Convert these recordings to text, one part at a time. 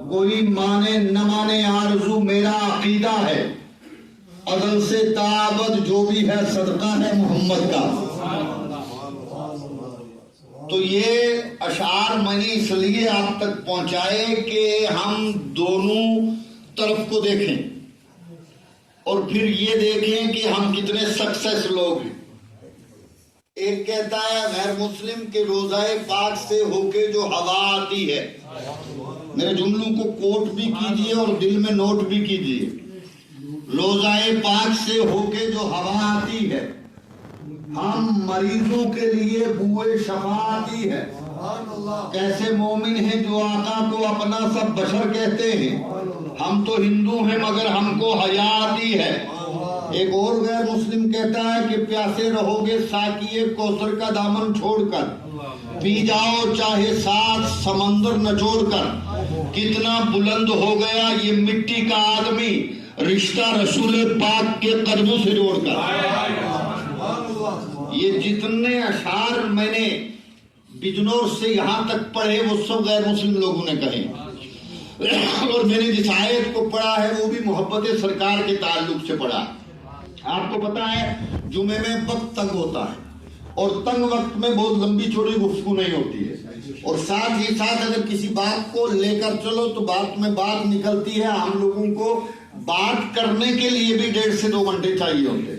کوئی مانے نہ مانے آرزو میرا عقیدہ ہے، ازل سے تعبد جو بھی ہے صدقہ ہے محمد کا۔ تو یہ اشعار میں نے اس لیے آپ تک پہنچائے کہ ہم دونوں طرف کو دیکھیں اور پھر یہ دیکھیں کہ ہم کتنے سکسیس لوگ ہیں۔ ایک کہتا ہے غیر مسلم کے روزہ پاک سے ہو کے جو ہوا آتی ہے، میرے جملوں کو کوٹ بھی کیجئے اور دل میں نوٹ بھی کیجئے، روزہ پاک سے ہو کے جو ہوا آتی ہے، ہم مریضوں کے لیے بوئے شفا آتی ہے۔ کیسے مومن ہیں جو آقا کو اپنا سب بشر کہتے ہیں، ہم تو ہندو ہیں مگر ہم کو حیا آتی ہے۔ ایک اور غیر مسلم کہتا ہے کہ پیاسے رہو گے ساقیے کوثر کا دامن چھوڑ کر، پی جاؤ چاہے سات سمندر نچوڑ کر۔ کتنا بلند ہو گیا یہ مٹی کا آدمی، رشتہ رسول پاک کے قدموں سے جوڑ کر۔ یہ جتنے اشعار میں نے بجنور سے یہاں تک پڑھے وہ سب غیر مسلم لوگوں نے کہے، اور میں نے جس آیت کو پڑھا ہے وہ بھی محبت سرکار کے تعلق سے پڑھا۔ آپ کو پتا ہے جمعے میں وقت تنگ ہوتا ہے، اور تنگ وقت میں بہت لمبی چوڑی گفتگو نہیں ہوتی ہے، اور ساتھ ہی ساتھ اگر کسی بات کو لے کر چلو تو بات میں بات نکلتی ہے۔ ہم لوگوں کو بات کرنے کے لیے بھی 1.5 سے 2 گھنٹے چاہیے ہوتے،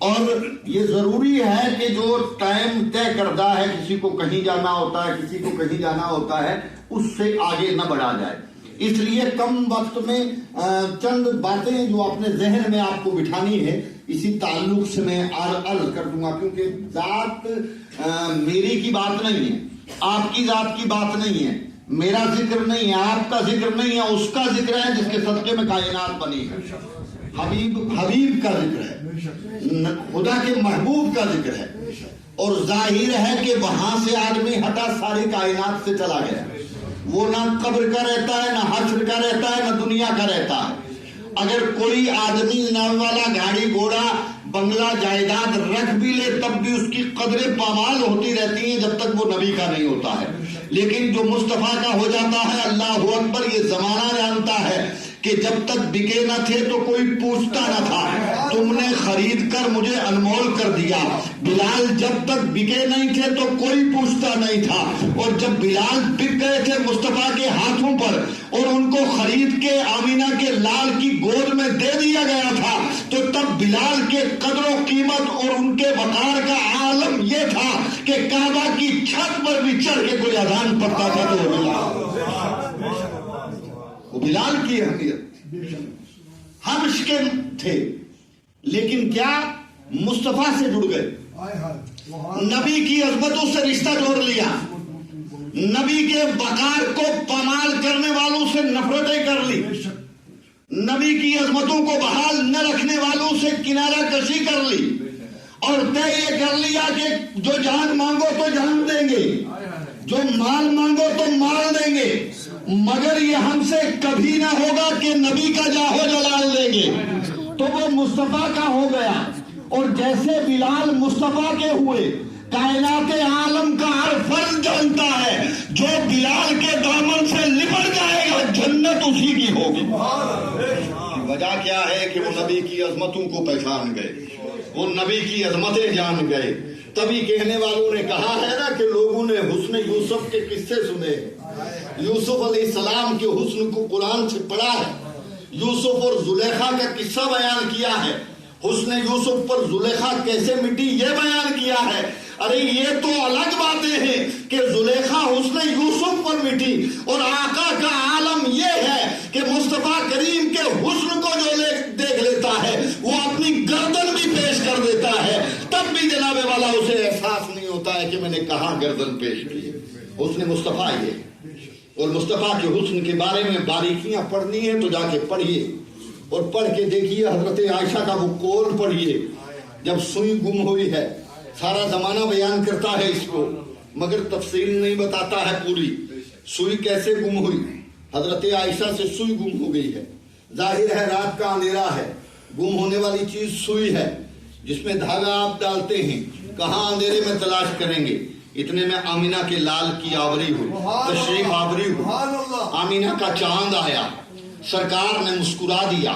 اور یہ ضروری ہے کہ جو ٹائم طے کردہ ہے، کسی کو کہیں جانا ہوتا ہے، کسی کو کہیں جانا ہوتا ہے، اس سے آگے نہ بڑھا جائے۔ اس لیے کم وقت میں چند باتیں جو اپنے ذہن میں آپ کو بٹھانی ہے اسی تعلق سے میں عرض کر دوں گا، کیونکہ ذات میری کی بات نہیں ہے، آپ کی ذات کی بات نہیں ہے، میرا ذکر نہیں ہے، آپ کا ذکر نہیں ہے، اس کا ذکر ہے جس کے صدقے میں کائنات بنی ہے۔ حبیب کا ذکر ہے، خدا کے محبوب کا ذکر ہے، اور ظاہر ہے کہ وہاں سے آدمی ہٹا ساری کائنات سے چلا گیا۔ وہ نہ قبر کا رہتا ہے، نہ حشر کا رہتا ہے، نہ دنیا کا رہتا ہے۔ اگر کوئی آدمی نام والا گاڑی گھوڑا بنگلہ جائیداد رکھ بھی لے تب بھی اس کی قدریں پامال ہوتی رہتی ہیں جب تک وہ نبی کا نہیں ہوتا ہے۔ لیکن جو مصطفیٰ کا ہو جاتا ہے، اللہ اکبر، یہ زمانہ جانتا ہے کہ جب تک بکے نہ تھے تو کوئی پوچھتا نہ تھا، تم نے خرید کر مجھے انمول کر دیا۔ بلال جب تک بکے نہیں تھے تو کوئی پوچھتا نہیں تھا، اور جب بلال بک گئے تھے مصطفیٰ کے ہاتھوں پر اور ان کو خرید کے آمینہ کے لال کی گود میں دے دیا گیا تھا، تو تب بلال کے قدر و قیمت اور ان کے وقار کا عالم یہ تھا کہ کعبہ کی چھت پر بھی چڑھ کے کوئی اذان پڑھتا تھا تو وہ بلال کی اہمیت۔ ہم عشقے تھے لیکن کیا مصطفیٰ سے جڑ گئے، نبی کی عظمتوں سے رشتہ جوڑ لیا، نبی کے وقار کو پامال کرنے والوں سے نفرتیں کر لی، نبی کی عظمتوں کو بحال نہ رکھنے والوں سے کنارہ کشی کر لی، اور طے یہ کر لیا کہ جو جان مانگو تو جان دیں گے، جو مال مانگو تو مال دیں گے، مگر یہ ہم سے کبھی نہ ہوگا کہ نبی کا جاہو جلال دیں گے۔ تو وہ مصطفیٰ کا ہو گیا، اور جیسے بلال مصطفیٰ کے ہوئے، کائنات عالم کا ہر فرد جانتا ہے جو بلال کے دامن سے لپٹ جائے گا جنت اسی کی ہوگی۔ وجہ کیا ہے کہ وہ نبی کی عظمتوں کو پہچان گئے، وہ نبی کی عظمتیں جان گئے۔ تبھی کہنے والوں نے کہا ہے نا کہ لوگوں نے حسن یوسف کے قصے سنے، یوسف علیہ السلام کے حسن کو قرآن سے پڑھا ہے، یوسف اور زلیخا کا قصہ بیان کیا ہے، حسن یوسف پر زلیخا کیسے مٹی یہ بیان کیا ہے۔ ارے یہ تو الگ باتیں ہیں کہ زلیخا حسن یوسف پر مٹی، اور آقا کا عالم یہ ہے کہ مصطفیٰ کریم کے حسن کو جو دیکھ لیتا ہے وہ اپنی گردن بھی پیش کر دیتا ہے، تب بھی جناب والا اسے احساس نہیں ہوتا ہے کہ میں نے کہاں گردن پیش کی۔ حسن مصطفیٰ یہ، اور مصطفیٰ کے حسن کے بارے میں باریکیاں پڑھنی ہے تو جا کے پڑھیے، اور پڑھ کے دیکھیے حضرت عائشہ کا وہ قول پڑھیے جب سوئی گم ہوئی ہے۔ سارا زمانہ بیان کرتا ہے اس کو مگر تفصیل نہیں بتاتا ہے پوری، سوئی کیسے گم ہوئی۔ حضرت عائشہ سے سوئی گم ہو گئی ہے، ظاہر ہے رات کا اندھیرا ہے، گم ہونے والی چیز سوئی ہے جس میں دھاگا آپ ڈالتے ہیں، کہاں اندھیرے میں تلاش کریں گے۔ اتنے میں آمینہ کے لال کی آوری ہوئی، تشریف آوری ہوئی، آمینہ کا چاند آیا، سرکار نے مسکرا دیا،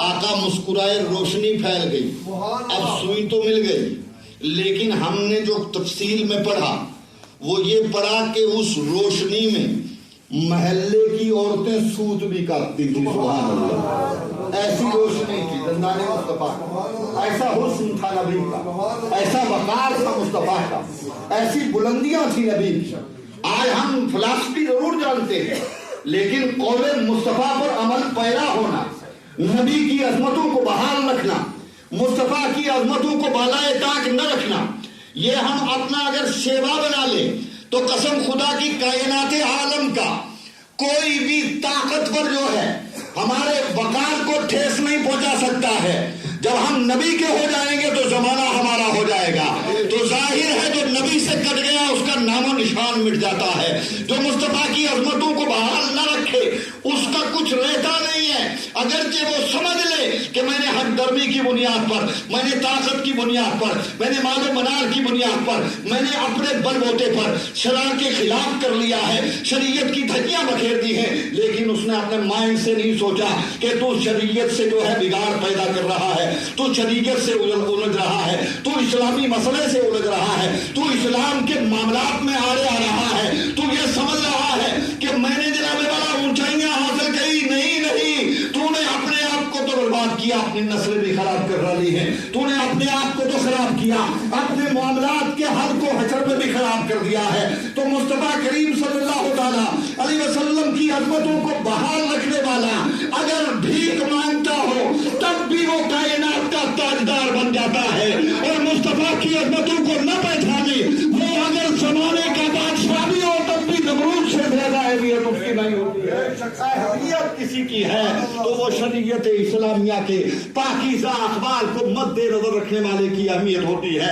آقا مسکرائے، روشنی پھیل گئی، اب سوئی تو مل گئی، لیکن ہم نے جو تفصیل میں پڑھا وہ یہ پڑھا کہ اس روشنی میں محلے کی عورتیں سوت بھی کرتی تھی، سبحان اللہ، ایسی روشنی تھی دندان مصطفیٰ کا، ایسا حسن تھا نبی کا، ایسا وقار تھا مصطفیٰ کا، ایسی بلندیاں تھی نبی کی۔ آج ہم فلسفی ضرور جانتے ہیں، لیکن قول مصطفیٰ پر عمل پیرا ہونا، نبی کی عظمتوں کو بحال رکھنا، مصطفیٰ کی عظمتوں کو بالائے طاق نہ رکھنا، یہ ہم اپنا اگر سیوا بنا لیں تو قسم خدا کی کائنات عالم کا کوئی بھی طاقتور جو ہے ہمارے وقار کو ٹھیس نہیں پہنچا سکتا ہے۔ جب ہم نبی کے ہو جائیں گے تو زمانہ ہمارا ہو جائے گا، تو ظاہر ہے جو نبی سے کٹ گیا اس کا نام و نشان مٹ جاتا ہے۔ جو مصطفیٰ کی عظمتوں کو بحال نہ رکھے اس کا کچھ رہتا نہیں ہے، اگرچہ وہ سمجھ لے کہ میں نے حق درمی کی بنیاد پر، میں نے طاقت کی بنیاد پر، میں نے مال و منال کی بنیاد پر، میں نے اپنے بل بوتے پر شرع کے خلاف کر لیا ہے، شریعت کی دھجیاں بکھیر دی ہیں، لیکن اس نے اپنے مائنڈ سے نہیں سوچا کہ تو شریعت سے جو ہے بگاڑ پیدا کر رہا ہے، تو شریعت سے الجھ رہا ہے، تو اسلامی مسئلے سے الجھ رہا ہے، تو اسلام کے معاملات میں آڑے آ رہا ہے، تو یہ سمجھ رہا ہے کہ میں نے جناب والا اونچائیاں حاصل کی، نہیں، تو نے اپنے آپ کو تو برباد کیا، اپنی نسلیں بھی خراب کر رہی ہے، تو نے اپنے آپ کو تو خراب کیا، اپنے معاملات کے حل کو حشر میں بھی خراب کر دیا ہے۔ تو مصطفیٰ کریم صلی اللہ تعالیٰ علیہ وسلم کی عظمتوں کو بحال رکھنے والا اگر بھیک مانگتا ہو تب بھی وہ کائنات کا تاجدار بن جاتا ہے، اور مصطفیٰ کی عظمتوں کو نہ پہچانے وہ اگر زمانے کا بادشاہ بھی ہو تب بھی نمرود سے زیادہ اہمیت اس کی نہیں ہوتی ہے۔ اہمیت کسی کی ہے تو وہ شریعت اسلامیہ کے پاکیزہ اقوال کو مد نظر رکھنے والے کی اہمیت ہوتی ہے۔